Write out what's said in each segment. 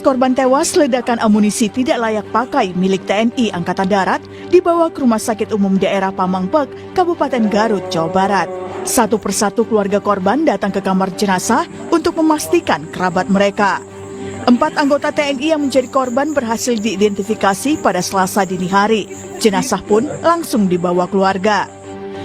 Korban tewas ledakan amunisi tidak layak pakai milik TNI Angkatan Darat dibawa ke Rumah Sakit Umum Daerah Pamengpek, Kabupaten Garut, Jawa Barat. Satu persatu keluarga korban datang ke kamar jenazah untuk memastikan kerabat mereka. 4 anggota TNI yang menjadi korban berhasil diidentifikasi pada Selasa dini hari. Jenazah pun langsung dibawa keluarga.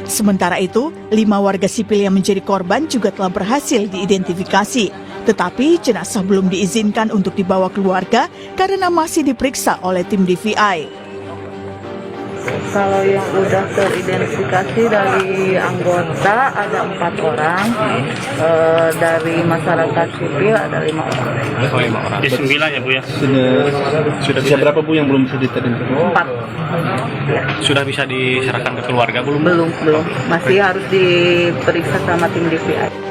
Sementara itu, 5 warga sipil yang menjadi korban juga telah berhasil diidentifikasi. Tetapi jenazah belum diizinkan untuk dibawa keluarga karena masih diperiksa oleh tim DVI. Kalau yang udah teridentifikasi dari anggota ada 4 orang, dari masyarakat sipil ada 5 orang. Oh, 5 orang. Jadi 9 ya Bu ya? Sudah berapa Bu yang belum bisa diteridentifikasi? 4. Ya. Sudah bisa diserahkan ke keluarga belum? Belum. Masih harus diperiksa sama tim DVI.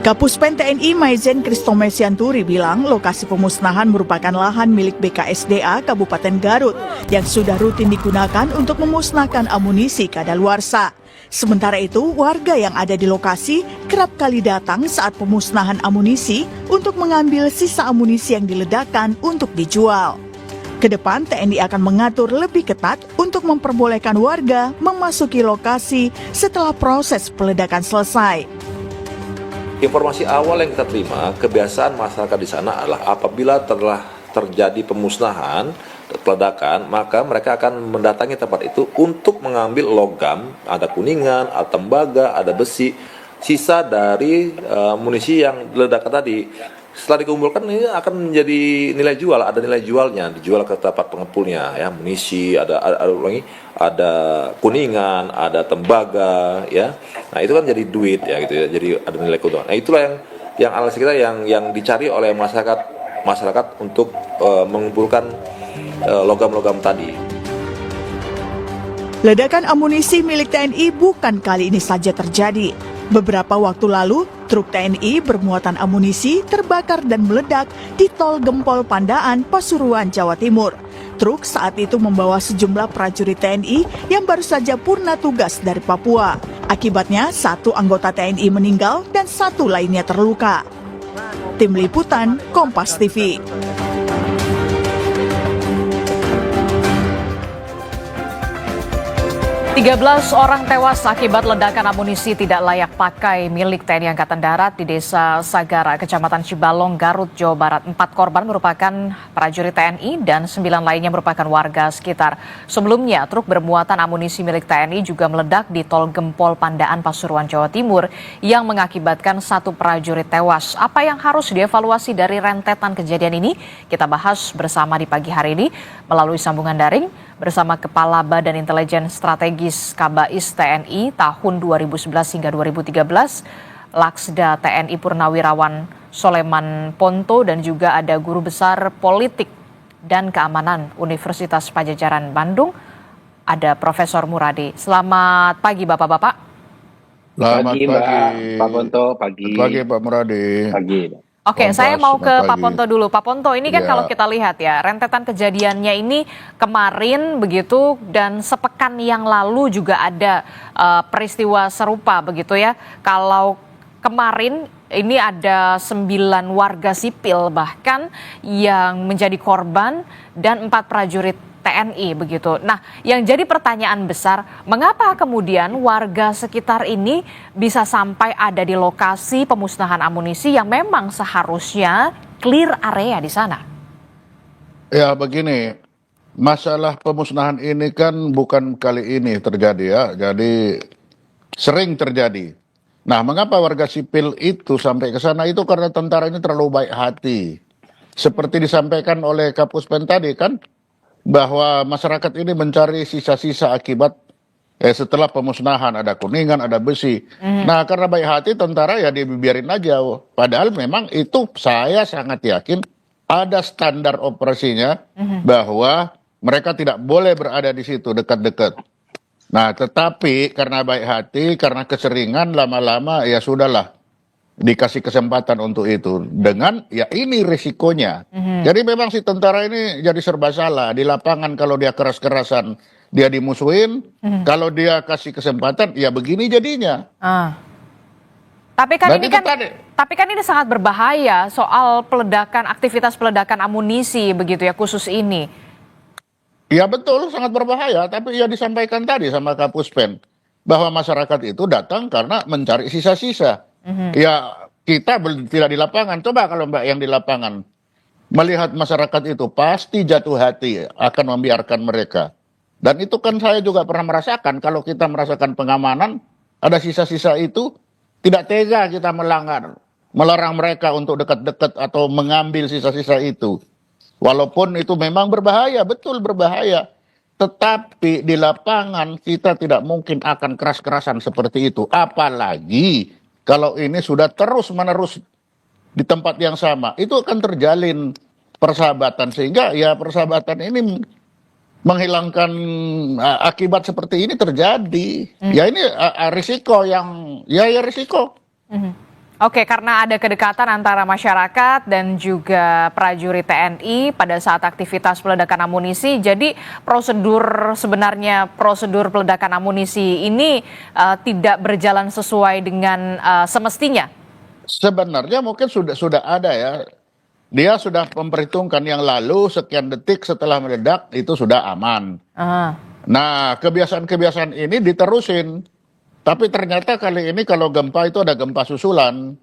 Kapuspen TNI Maizen Kristome Sianturi bilang lokasi pemusnahan merupakan lahan milik BKSDA Kabupaten Garut yang sudah rutin digunakan untuk memusnahkan amunisi kadaluarsa. Sementara itu, warga yang ada di lokasi kerap kali datang saat pemusnahan amunisi untuk mengambil sisa amunisi yang diledakkan untuk dijual. Kedepan TNI akan mengatur lebih ketat untuk memperbolehkan warga memasuki lokasi setelah proses peledakan selesai. Informasi awal yang kita terima, kebiasaan masyarakat di sana adalah apabila telah terjadi pemusnahan, peledakan, maka mereka akan mendatangi tempat itu untuk mengambil logam, ada kuningan, ada tembaga, ada besi, sisa dari munisi yang diledakkan tadi. Setelah dikumpulkan ini akan menjadi nilai jual, ada nilai jualnya, dijual ke tempat pengepulnya, ya munisi, ada kuningan, ada tembaga, ya. Nah itu kan jadi duit ya gitu ya, jadi ada nilai keuntungan. Nah itulah yang analisis kita yang dicari oleh masyarakat untuk mengumpulkan logam-logam tadi. Ledakan amunisi milik TNI bukan kali ini saja terjadi. Beberapa waktu lalu, truk TNI bermuatan amunisi terbakar dan meledak di Tol Gempol Pandaan, Pasuruan, Jawa Timur. Truk saat itu membawa sejumlah prajurit TNI yang baru saja purna tugas dari Papua. Akibatnya, 1 anggota TNI meninggal dan 1 lainnya terluka. Tim Liputan, Kompas TV. 13 orang tewas akibat ledakan amunisi tidak layak pakai milik TNI Angkatan Darat di Desa Sagara, Kecamatan Cibalong, Garut, Jawa Barat. 4 korban merupakan prajurit TNI dan 9 lainnya merupakan warga sekitar. Sebelumnya, truk bermuatan amunisi milik TNI juga meledak di Tol Gempol Pandaan, Pasuruan, Jawa Timur yang mengakibatkan 1 prajurit tewas. Apa yang harus dievaluasi dari rentetan kejadian ini? Kita bahas bersama di pagi hari ini melalui sambungan daring bersama Kepala Badan Intelijen Strategis Kabais TNI tahun 2011 hingga 2013, Laksda TNI Purnawirawan Soleman Ponto, dan juga ada Guru Besar Politik dan Keamanan Universitas Padjadjaran Bandung, ada Profesor Muradi. Selamat pagi Bapak-Bapak. Selamat pagi Pak Ponto, pagi. Selamat pagi Pak Muradi. Pagi. Oke, saya mau ke Pak Ponto dulu. Pak Ponto, ini kan Ya. kalau kita lihat ya, rentetan kejadiannya ini kemarin begitu dan sepekan yang lalu juga ada peristiwa serupa begitu ya. Kalau kemarin ini ada 9 warga sipil bahkan yang menjadi korban dan 4 prajurit TNI begitu. Nah, yang jadi pertanyaan besar, mengapa kemudian warga sekitar ini bisa sampai ada di lokasi pemusnahan amunisi yang memang seharusnya clear area di sana? Ya begini, masalah pemusnahan ini kan bukan kali ini terjadi ya, jadi sering terjadi. Nah, mengapa warga sipil itu sampai ke sana itu karena tentara ini terlalu baik hati. Seperti disampaikan oleh Kapuspen tadi kan, bahwa masyarakat ini mencari sisa-sisa akibat setelah pemusnahan, ada kuningan, ada besi. Nah, karena baik hati tentara ya dibiarin aja. Padahal memang itu saya sangat yakin ada standar operasinya bahwa mereka tidak boleh berada di situ dekat-dekat. Nah, tetapi karena baik hati, karena keseringan lama-lama ya sudahlah. Dikasih kesempatan untuk itu dengan ya ini risikonya. Jadi memang si tentara ini jadi serba salah di lapangan. Kalau dia keras-kerasan dia dimusuhin, kalau dia kasih kesempatan ya begini jadinya. Tapi kan Dan ini itu kan tadi. tapi kan ini sangat berbahaya soal peledakan, aktivitas peledakan amunisi begitu ya, khusus ini. Ya betul, sangat berbahaya. Tapi ya disampaikan tadi sama Kapuspen bahwa masyarakat itu datang karena mencari sisa-sisa. Ya kita tidak di lapangan. Coba kalau Mbak yang di lapangan melihat masyarakat itu pasti jatuh hati akan membiarkan mereka. Dan itu kan saya juga pernah merasakan. Kalau kita merasakan pengamanan, ada sisa-sisa itu, tidak tega kita melanggar, melarang mereka untuk dekat-dekat atau mengambil sisa-sisa itu. Walaupun itu memang berbahaya, betul berbahaya. Tetapi di lapangan kita tidak mungkin akan keras-kerasan seperti itu. Apalagi kalau ini sudah terus-menerus di tempat yang sama. Itu akan terjalin persahabatan. Sehingga ya persahabatan ini menghilangkan akibat seperti ini terjadi. Ya ini risiko yang, ya risiko. Oke, karena ada kedekatan antara masyarakat dan juga prajurit TNI pada saat aktivitas peledakan amunisi. Jadi sebenarnya prosedur peledakan amunisi ini tidak berjalan sesuai dengan semestinya. Sebenarnya mungkin sudah ada ya. Dia sudah memperhitungkan yang lalu sekian detik setelah meledak itu sudah aman. Nah, kebiasaan-kebiasaan ini diterusin. Tapi ternyata kali ini kalau gempa itu ada gempa susulan.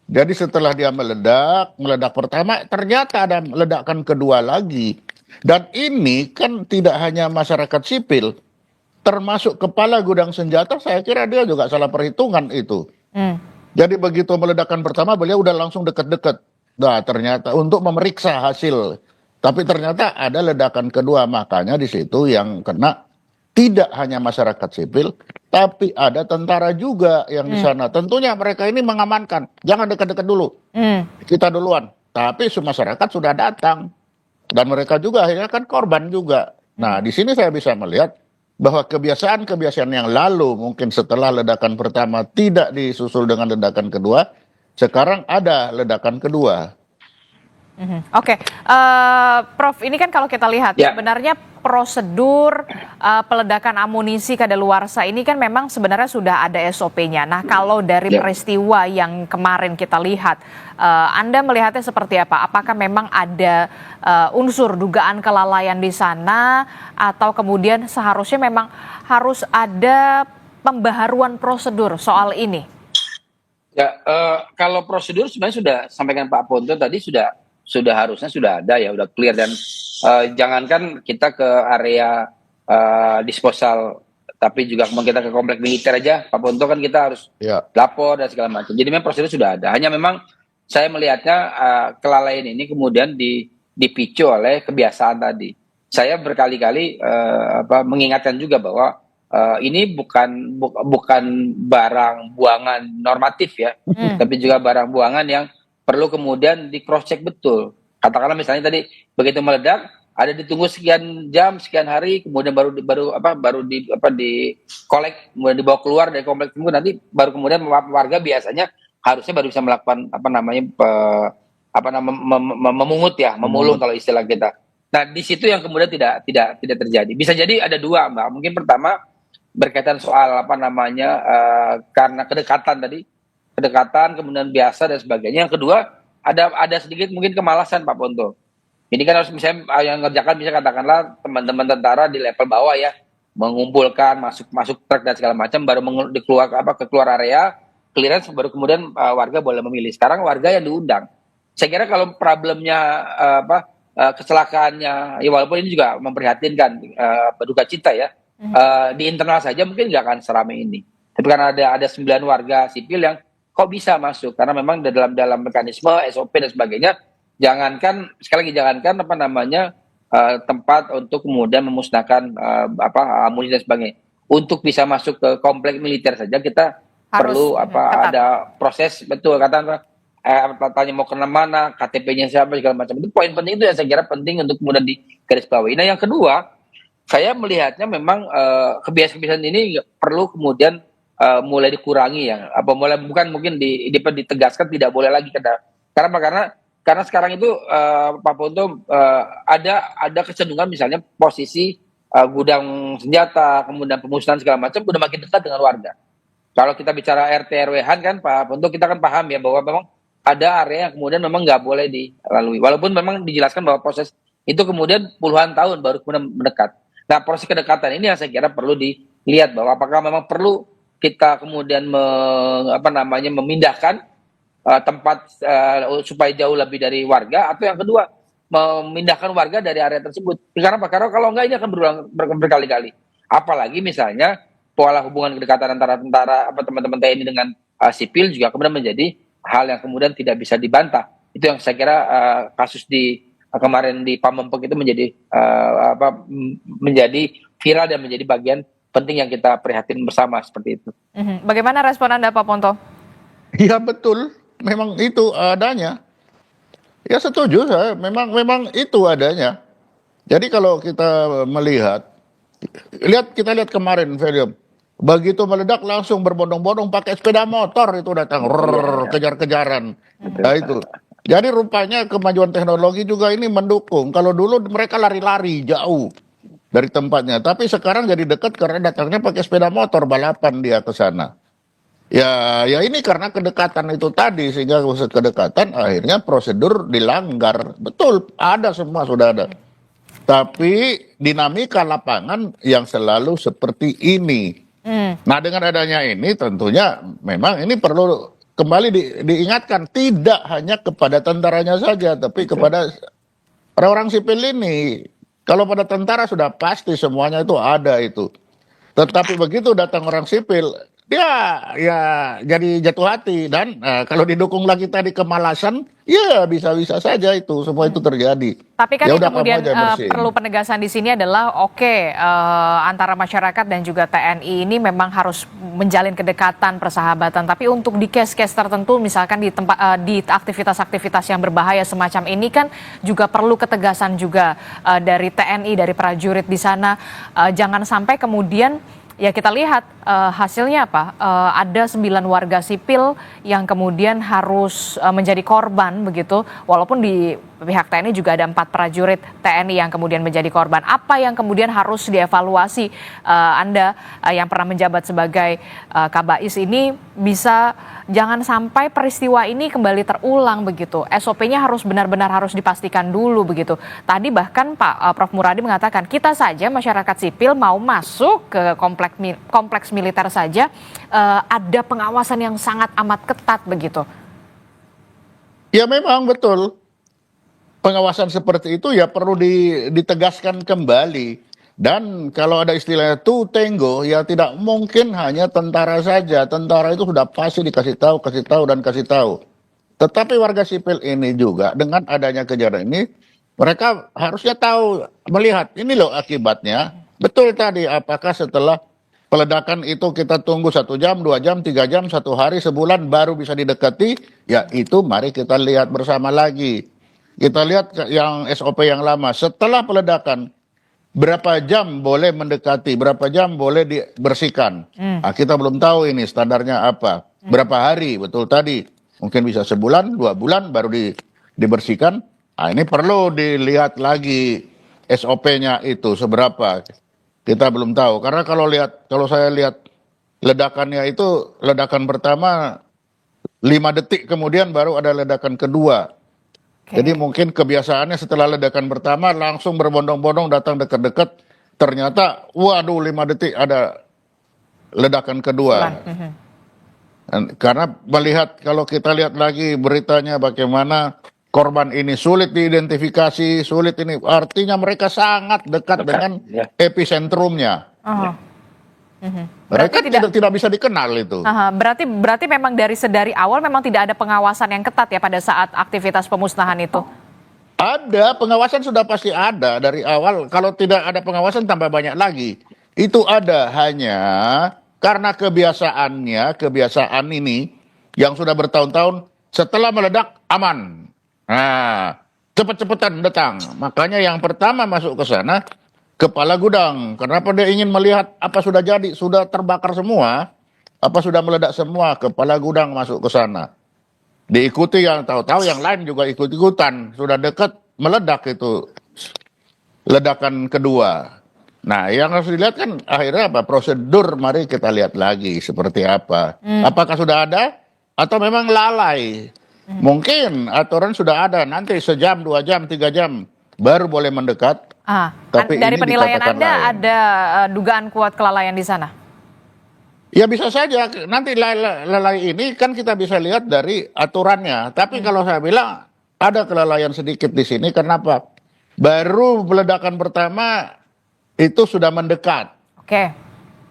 Jadi setelah dia meledak pertama, ternyata ada ledakan kedua lagi. Dan ini kan tidak hanya masyarakat sipil, termasuk kepala gudang senjata, saya kira dia juga salah perhitungan itu. Jadi begitu meledakan pertama, beliau udah langsung dekat-dekat. Nah, ternyata untuk memeriksa hasil. Tapi ternyata ada ledakan kedua, makanya di situ yang kena tidak hanya masyarakat sipil, tapi ada tentara juga yang di sana. Tentunya mereka ini mengamankan, jangan dekat-dekat dulu, kita duluan. Tapi masyarakat sudah datang dan mereka juga akhirnya kan korban juga. Nah, di sini saya bisa melihat bahwa kebiasaan-kebiasaan yang lalu mungkin setelah ledakan pertama tidak disusul dengan ledakan kedua, sekarang ada ledakan kedua. Oke, Prof, ini kan kalau kita lihat sebenarnya prosedur peledakan amunisi kadaluarsa ini kan memang sebenarnya sudah ada SOP-nya. Nah, kalau dari peristiwa yang kemarin kita lihat, Anda melihatnya seperti apa? Apakah memang ada unsur dugaan kelalaian di sana atau kemudian seharusnya memang harus ada pembaharuan prosedur soal ini? Ya, kalau prosedur sebenarnya sudah sampaikan Pak Ponto tadi sudah harusnya sudah ada ya, udah clear dan jangankan kita ke area disposal, tapi juga kita ke komplek militer aja, Pak Ponto kan kita harus lapor dan segala macam. Jadi memang prosedur sudah ada. Hanya memang saya melihatnya kelalaian ini kemudian dipicu oleh kebiasaan tadi. Saya berkali-kali mengingatkan juga bahwa ini bukan barang buangan normatif ya, tapi juga barang buangan yang perlu kemudian di cross check betul. Katakanlah misalnya tadi begitu meledak, ada ditunggu sekian jam, sekian hari, kemudian baru di kolek, kemudian dibawa keluar dari komplek tersebut, nanti baru kemudian warga biasanya harusnya baru bisa melakukan memungut ya, memulung kalau istilah kita. Nah, di situ yang kemudian tidak terjadi. Bisa jadi ada dua, Mbak. Mungkin pertama berkaitan soal karena kedekatan kemudian biasa dan sebagainya. Yang kedua ada sedikit mungkin kemalasan Pak Ponto. Ini kan harus misalnya yang ngerjakan bisa katakanlah teman-teman tentara di level bawah ya, mengumpulkan masuk truk dan segala macam, baru keluar area clearance, baru kemudian warga boleh memilih. Sekarang warga yang diundang. Saya kira kalau problemnya kecelakaannya ya, walaupun ini juga memprihatinkan, berduka cita ya, di internal saja mungkin nggak akan seramai ini. Tapi karena ada 9 warga sipil yang kok bisa masuk, karena memang dalam mekanisme SOP dan sebagainya, jangankan tempat untuk kemudian memusnahkan amunisi dan sebagainya, untuk bisa masuk ke komplek militer saja kita perlu ada proses betul, tanya mau ke mana, KTP-nya siapa segala macam. Itu poin penting itu yang saya kira penting untuk kemudian digarisbawahi. Nah, yang kedua, saya melihatnya memang kebiasaan-kebiasaan ini perlu kemudian mulai dikurangi ya, bukan mungkin ditegaskan tidak boleh lagi, karena sekarang itu Pak Ponto ada kecenderungan misalnya posisi gudang senjata kemudian pemusnahan segala macam udah makin dekat dengan warga. Kalau kita bicara RT RW-an kan Pak Ponto, kita kan paham ya bahwa memang ada area yang kemudian memang nggak boleh dilalui. Walaupun memang dijelaskan bahwa proses itu kemudian puluhan tahun baru kemudian mendekat. Nah, proses kedekatan ini yang saya kira perlu dilihat bahwa apakah memang perlu kita kemudian memindahkan tempat supaya jauh lebih dari warga, atau yang kedua memindahkan warga dari area tersebut. Karena apa? Karena kalau enggak ini akan berulang berkali-kali. Apalagi misalnya pola hubungan kedekatan antara teman-teman TNI dengan sipil juga kemudian menjadi hal yang kemudian tidak bisa dibantah. Itu yang saya kira kasus kemarin di Pamempek itu menjadi viral dan menjadi bagian penting yang kita prihatin bersama seperti itu. Bagaimana respon Anda, Pak Ponto? Ya betul, memang itu adanya. Ya setuju saya, memang itu adanya. Jadi kalau kita melihat, kita lihat kemarin film, begitu meledak langsung berbondong-bondong pakai sepeda motor itu datang, kejar-kejaran. Nah itu. Jadi rupanya kemajuan teknologi juga ini mendukung. Kalau dulu mereka lari-lari jauh dari tempatnya, tapi sekarang jadi dekat karena datangnya pakai sepeda motor, balapan dia ke sana. Ya ini karena kedekatan itu tadi, sehingga kedekatan akhirnya prosedur dilanggar. Betul, ada semua sudah ada. Tapi dinamika lapangan yang selalu seperti ini. Nah dengan adanya ini tentunya memang ini perlu kembali diingatkan, tidak hanya kepada tentaranya saja, tapi kepada orang-orang sipil ini. Kalau pada tentara sudah pasti semuanya itu ada itu. Tetapi begitu datang orang sipil, dia ya jadi jatuh hati. Dan kalau didukung lagi tadi kemalasan, ya bisa-bisa saja itu semua itu terjadi. Tapi kan Ya yang udah, kemudian kamu aja bersihin. perlu penegasan di sini adalah antara masyarakat dan juga TNI ini memang harus menjalin kedekatan, persahabatan. Tapi untuk di case-case tertentu, misalkan di aktivitas-aktivitas yang berbahaya semacam ini kan juga perlu ketegasan juga dari TNI, dari prajurit di sana. Jangan sampai kemudian ya kita lihat hasilnya apa? Ada 9 warga sipil yang kemudian harus menjadi korban begitu, walaupun di pihak TNI juga ada 4 prajurit TNI yang kemudian menjadi korban. Apa yang kemudian harus dievaluasi Anda yang pernah menjabat sebagai Kabais ini, bisa jangan sampai peristiwa ini kembali terulang begitu. SOP-nya harus benar-benar harus dipastikan dulu begitu. Tadi bahkan Pak Prof Muradi mengatakan kita saja masyarakat sipil mau masuk ke kompleks militer saja ada pengawasan yang sangat amat ketat begitu. Ya memang betul. Pengawasan seperti itu ya perlu ditegaskan kembali. Dan kalau ada istilahnya tu tenggo, ya tidak mungkin hanya tentara saja. Tentara itu sudah pasti dikasih tahu, kasih tahu. Tetapi warga sipil ini juga dengan adanya kejadian ini, mereka harusnya tahu, melihat ini loh akibatnya. Betul tadi, apakah setelah peledakan itu kita tunggu 1 jam, 2 jam, 3 jam, 1 hari, sebulan baru bisa didekati? Ya itu mari kita lihat bersama lagi. Kita lihat yang SOP yang lama, setelah peledakan, berapa jam boleh mendekati, berapa jam boleh dibersihkan. Nah, kita belum tahu ini standarnya apa. Berapa hari, betul tadi. Mungkin bisa sebulan, 2 bulan baru dibersihkan. Nah, ini perlu dilihat lagi SOP-nya itu seberapa. Kita belum tahu. Karena kalau saya lihat ledakannya itu, ledakan pertama 5 detik kemudian baru ada ledakan kedua. Jadi mungkin kebiasaannya setelah ledakan pertama langsung berbondong-bondong datang dekat-dekat, ternyata waduh 5 detik ada ledakan kedua. Karena melihat, kalau kita lihat lagi beritanya bagaimana korban ini sulit diidentifikasi, sulit ini, artinya mereka sangat dekat dengan episentrumnya. Mereka tidak bisa dikenal itu. Berarti memang dari awal memang tidak ada pengawasan yang ketat ya pada saat aktivitas pemusnahan itu. Ada, pengawasan sudah pasti ada dari awal. Kalau tidak ada pengawasan tambah banyak lagi. Itu ada, hanya karena kebiasaan ini yang sudah bertahun-tahun, setelah meledak aman. Nah, cepet-cepetan datang. Makanya yang pertama masuk ke sana kepala gudang. Kenapa dia ingin melihat apa sudah jadi, sudah terbakar semua, apa sudah meledak semua, kepala gudang masuk ke sana. Diikuti yang tahu-tahu yang lain juga ikut-ikutan, sudah dekat meledak itu ledakan kedua. Nah, yang harus dilihat kan akhirnya apa? Prosedur, mari kita lihat lagi seperti apa. Apakah sudah ada atau memang lalai? Mungkin aturan sudah ada, nanti sejam, 2 jam, 3 jam baru boleh mendekat. Tapi Dari ini penilaian dikatakan Anda lain. ada dugaan kuat kelalaian di sana? Ya bisa saja, nanti lalai ini kan kita bisa lihat dari aturannya. Tapi kalau saya bilang ada kelalaian sedikit di sini, kenapa? Baru ledakan pertama itu sudah mendekat. Oke.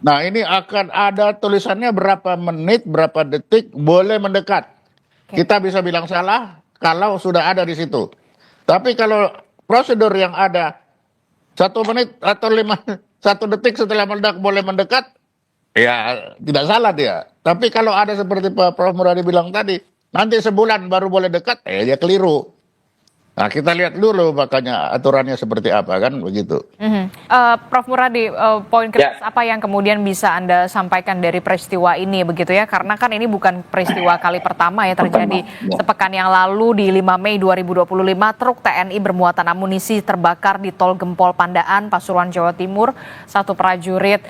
Nah, ini akan ada tulisannya berapa menit, berapa detik boleh mendekat. Kita bisa bilang salah kalau sudah ada di situ. Tapi kalau prosedur yang ada 1 menit atau 1 detik setelah meledak boleh mendekat, ya tidak salah dia. Tapi kalau ada seperti Pak Prof Muradi bilang tadi, nanti sebulan baru boleh dekat, dia keliru. Nah, kita lihat dulu makanya aturannya seperti apa kan begitu. Prof Muradi, poin kritis apa yang kemudian bisa Anda sampaikan dari peristiwa ini begitu ya? Karena kan ini bukan peristiwa kali pertama ya terjadi. Sepekan yang lalu di 5 Mei 2025 truk TNI bermuatan amunisi terbakar di Tol Gempol Pandaan, Pasuruan, Jawa Timur. 1 prajurit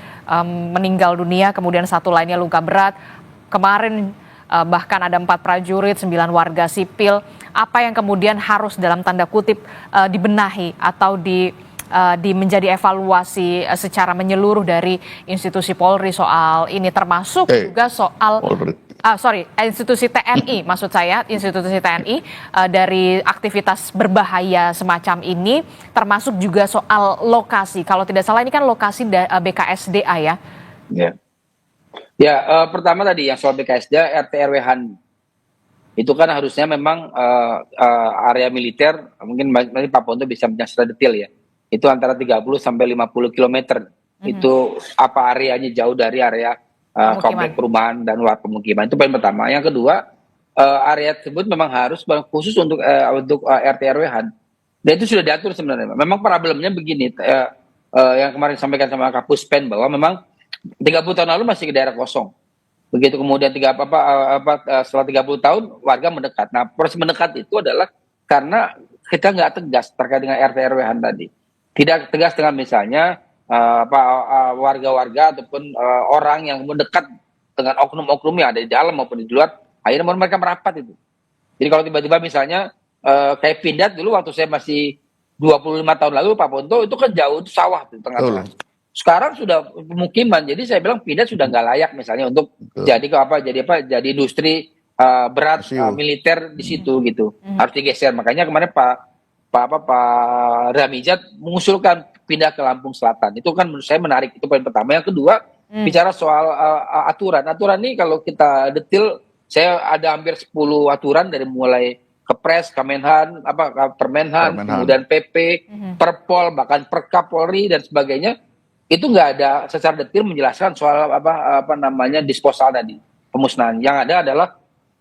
meninggal dunia, kemudian 1 lainnya luka berat. Kemarin bahkan ada 4 prajurit, 9 warga sipil. Apa yang kemudian harus dalam tanda kutip dibenahi atau menjadi evaluasi secara menyeluruh dari institusi Polri soal ini, termasuk juga soal institusi TNI, maksud saya institusi TNI dari aktivitas berbahaya semacam ini, termasuk juga soal lokasi. Kalau tidak salah ini kan lokasi BKSDA ya. Ya, pertama tadi yang soal BKSDA, RT RW Han itu kan harusnya memang area militer, mungkin nanti Pak Ponto bisa menjelaskan detail ya. Itu antara 30 sampai 50 km. Itu apa areanya jauh dari area komplek perumahan dan luar pemukiman. Itu poin pertama. Yang kedua, area tersebut memang harus khusus untuk RT RW Han. Dan itu sudah diatur sebenarnya. Memang problemnya begini, yang kemarin disampaikan sama Kapus Pen bahwa memang 30 tahun lalu masih ke daerah kosong. Begitu kemudian setelah 30 tahun warga mendekat. Nah, proses mendekat itu adalah karena kita nggak tegas terkait dengan RT RW Han tadi. Tidak tegas dengan misalnya warga-warga ataupun orang yang mendekat dengan oknum-oknum yang ada di dalam maupun di luar, akhirnya mereka merapat itu. Jadi kalau tiba-tiba misalnya kayak Pindad dulu waktu saya masih 25 tahun lalu Pak Ponto, itu kan jauh, itu sawah di tengah-tengah. Sekarang sudah pemukiman, jadi saya bilang Pindad sudah nggak layak misalnya untuk jadi industri berat militer di situ gitu. Harus digeser. Makanya kemarin Pak Ramijat mengusulkan pindah ke Lampung Selatan. Itu kan menurut saya menarik. Itu poin pertama. Yang kedua, bicara soal aturan. Aturan ini kalau kita detail, saya ada hampir 10 aturan dari mulai Kepres, Kemenhan, Permenhan, kemudian PP, Perpol, bahkan Perkap Polri dan sebagainya. Itu nggak ada secara detail menjelaskan soal disposal tadi, pemusnahan. Yang ada adalah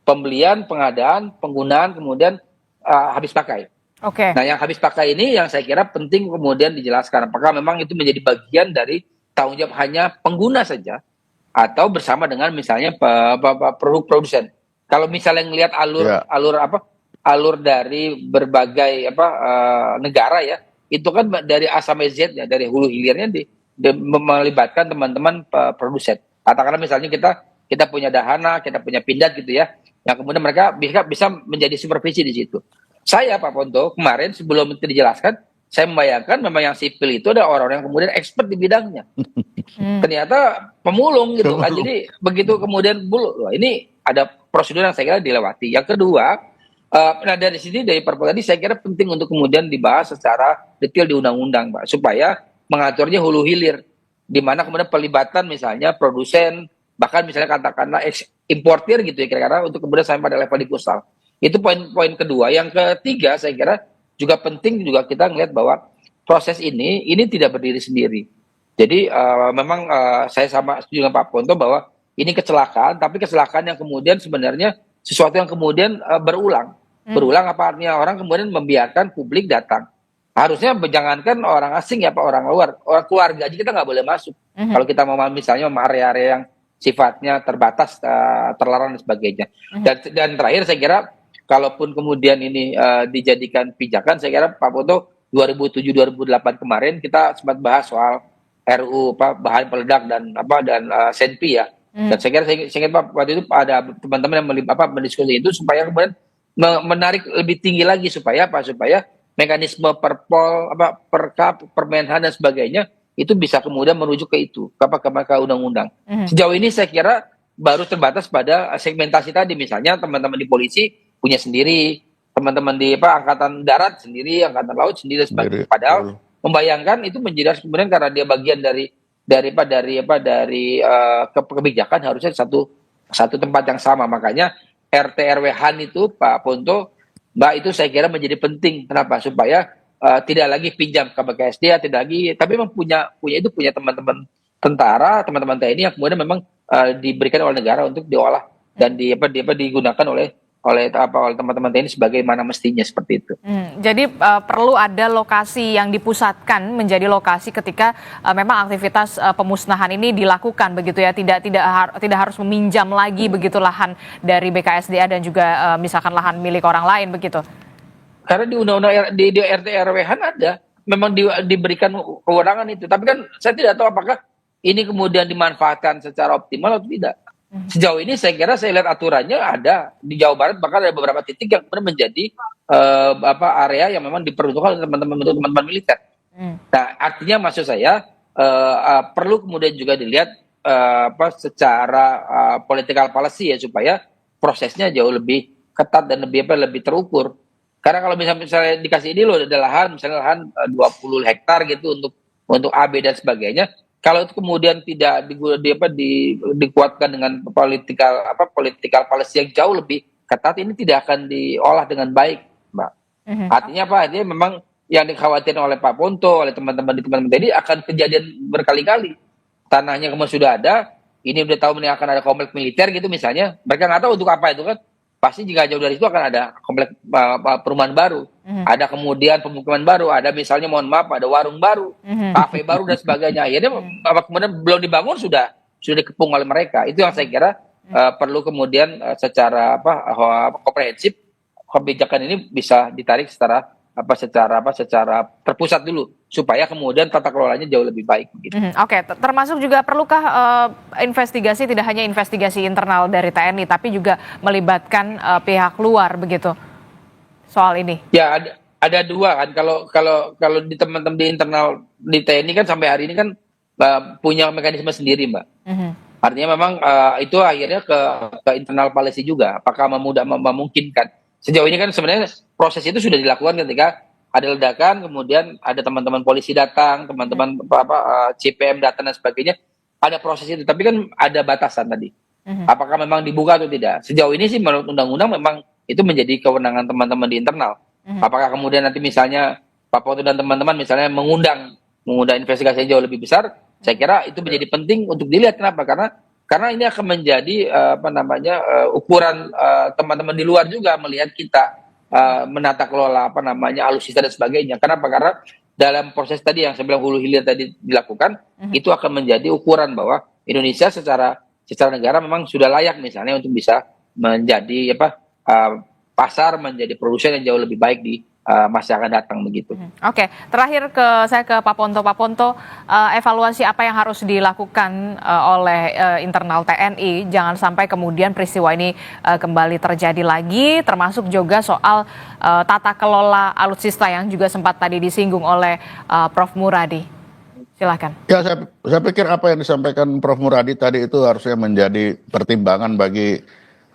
pembelian, pengadaan, penggunaan, kemudian habis pakai. Nah, yang habis pakai ini yang saya kira penting kemudian dijelaskan. Apakah memang itu menjadi bagian dari tanggung jawab hanya pengguna saja, atau bersama dengan misalnya produsen. Kalau misalnya ngelihat alur dari berbagai negara ya, itu kan dari A sampai Z ya, dari hulu hilirnya melibatkan teman-teman produsen. Katakanlah misalnya kita punya Dahana, kita punya Pindad gitu ya, yang kemudian mereka bisa menjadi supervisi di situ. Saya Pak Ponto kemarin sebelum itu dijelaskan, saya membayangkan memang yang sipil itu ada orang-orang yang kemudian expert di bidangnya. Ternyata pemulung gitu kan. Jadi begitu kemudian ini ada prosedur yang saya kira dilewati. Yang kedua, dari sini dari Perpol tadi saya kira penting untuk kemudian dibahas secara detail di undang-undang, Pak, supaya mengaturnya hulu hilir, di mana kemudian pelibatan misalnya produsen, bahkan misalnya katakanlah importir gitu ya kira-kira, untuk kemudian sampai pada level disposal. Itu poin kedua. Yang ketiga saya kira juga penting juga kita melihat bahwa proses ini tidak berdiri sendiri. Jadi memang saya sama setuju dengan Pak Ponto bahwa ini kecelakaan, tapi kecelakaan yang kemudian sebenarnya sesuatu yang kemudian berulang. Berulang apa artinya? Orang kemudian membiarkan publik datang. Harusnya jangankan orang asing ya Pak, orang luar, orang keluarga aja kita nggak boleh masuk. Kalau kita mau misalnya area-area yang sifatnya terbatas, terlarang dan sebagainya. Dan terakhir saya kira kalaupun kemudian ini dijadikan pijakan, saya kira Pak Ponto 2007-2008 kemarin kita sempat bahas soal RUU bahan peledak dan senpi ya. Dan saya kira saya ingat Pak waktu itu ada teman-teman yang mendiskusi itu supaya kemudian menarik lebih tinggi lagi supaya mekanisme perpol perkap permenhan dan sebagainya itu bisa kemudian merujuk ke itu ke undang-undang. Sejauh ini saya kira baru terbatas pada segmentasi tadi, misalnya teman-teman di polisi punya sendiri, teman-teman di angkatan darat sendiri, angkatan laut sendiri dan sebagainya. Padahal membayangkan itu menjadi kemudian karena dia bagian dari kebijakan harusnya satu tempat yang sama. Makanya RT RW Han itu Pak Ponto, Mbak, itu saya kira menjadi penting. Kenapa? Supaya tidak lagi pinjam ke BKSDA, tidak lagi, tapi memang punya teman-teman tentara, teman-teman TNI yang kemudian memang diberikan oleh negara untuk diolah dan digunakan oleh teman-teman TNI sebagaimana mestinya, seperti itu. Jadi perlu ada lokasi yang dipusatkan menjadi lokasi ketika memang aktivitas pemusnahan ini dilakukan begitu ya, tidak harus meminjam lagi begitu lahan dari BKSDA dan juga misalkan lahan milik orang lain begitu. Karena di undang-undang di RT RW ada memang diberikan kewenangan itu, tapi kan saya tidak tahu apakah ini kemudian dimanfaatkan secara optimal atau tidak. Sejauh ini saya kira saya lihat aturannya ada di Jawa Barat, bahkan ada beberapa titik yang kemudian menjadi area yang memang diperuntukkan oleh teman-teman militer. Nah, artinya maksud saya perlu kemudian juga dilihat secara political policy ya, supaya prosesnya jauh lebih ketat dan lebih terukur. Karena kalau misalnya dikasih ini loh ada lahan, misalnya lahan 20 hektar gitu untuk AB dan sebagainya. Kalau itu kemudian tidak dikuatkan dengan political policy yang jauh lebih ketat, ini tidak akan diolah dengan baik, Mbak. Artinya apa? Artinya memang yang dikhawatirkan oleh Pak Ponto, oleh teman-teman tadi akan kejadian berkali-kali. Tanahnya kemudian sudah ada, ini udah tahu ini akan ada komplek militer gitu misalnya, mereka nggak tahu untuk apa itu kan. Pasti jika jauh dari itu akan ada komplek perumahan baru, ada kemudian pemukiman baru, ada misalnya mohon maaf ada warung baru, kafe baru dan sebagainya. Akhirnya kemudian belum dibangun sudah dikepung oleh mereka. Itu yang saya kira perlu kemudian secara komprehensif kebijakan ini bisa ditarik secara terpusat dulu supaya kemudian tata kelolanya jauh lebih baik. Gitu. Oke, termasuk juga perlukah investigasi, tidak hanya investigasi internal dari TNI, tapi juga melibatkan pihak luar begitu soal ini? Ya ada dua kan, kalau di teman-teman di internal di TNI kan sampai hari ini kan punya mekanisme sendiri, Mbak. Artinya memang itu akhirnya ke internal policy juga. Apakah memungkinkan? Sejauh ini kan sebenarnya proses itu sudah dilakukan ketika ada ledakan, kemudian ada teman-teman polisi datang, teman-teman CPM datang dan sebagainya. Ada proses itu, tapi kan ada batasan tadi. Apakah memang dibuka atau tidak? Sejauh ini sih menurut undang-undang memang itu menjadi kewenangan teman-teman di internal. Apakah kemudian nanti misalnya Pak Ponto dan teman-teman misalnya mengundang investigasi yang jauh lebih besar? Saya kira itu menjadi penting untuk dilihat. Kenapa? Karena ini akan menjadi ukuran teman-teman di luar juga melihat kita menata kelola alutsista dan sebagainya. Kenapa? Karena dalam proses tadi yang saya bilang hulu hilir tadi dilakukan, itu akan menjadi ukuran bahwa Indonesia secara negara memang sudah layak misalnya untuk bisa menjadi pasar, menjadi produsen yang jauh lebih baik di masa akan datang begitu. Oke, terakhir saya ke Pak Ponto. Pak Ponto, evaluasi apa yang harus dilakukan oleh internal TNI, jangan sampai kemudian peristiwa ini kembali terjadi lagi, termasuk juga soal tata kelola alutsista yang juga sempat tadi disinggung oleh Prof. Muradi. Silakan. Ya, saya pikir apa yang disampaikan Prof. Muradi tadi itu harusnya menjadi pertimbangan bagi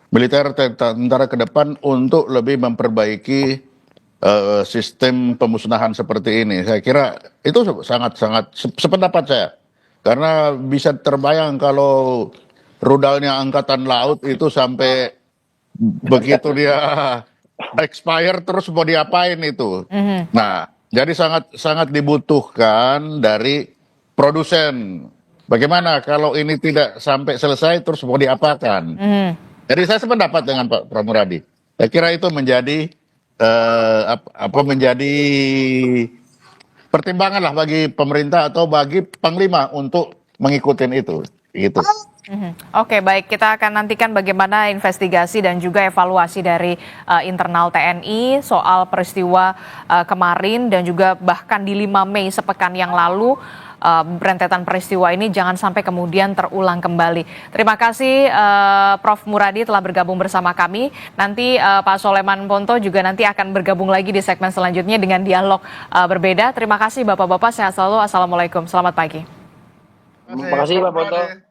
militer tentara ke depan untuk lebih memperbaiki sistem pemusnahan seperti ini. Saya kira itu sangat sependapat saya. Karena bisa terbayang kalau rudalnya angkatan laut itu sampai begitu dia expire terus mau diapain itu. Nah, jadi sangat dibutuhkan dari produsen. Bagaimana kalau ini tidak sampai selesai terus mau diapakan? Jadi saya sependapat dengan Pak Pramuradi. Saya kira itu menjadi menjadi pertimbangan lah bagi pemerintah atau bagi panglima untuk mengikuti itu, gitu. Oke, baik. Kita akan nantikan bagaimana investigasi dan juga evaluasi dari internal TNI soal peristiwa kemarin dan juga bahkan di 5 Mei sepekan yang lalu rentetan peristiwa ini jangan sampai kemudian terulang kembali. Terima kasih Prof. Muradi telah bergabung bersama kami. Nanti Pak Soleman Ponto juga nanti akan bergabung lagi di segmen selanjutnya dengan dialog berbeda. Terima kasih Bapak-Bapak, sehat selalu. Assalamualaikum, selamat pagi. Terima kasih Pak Ponto.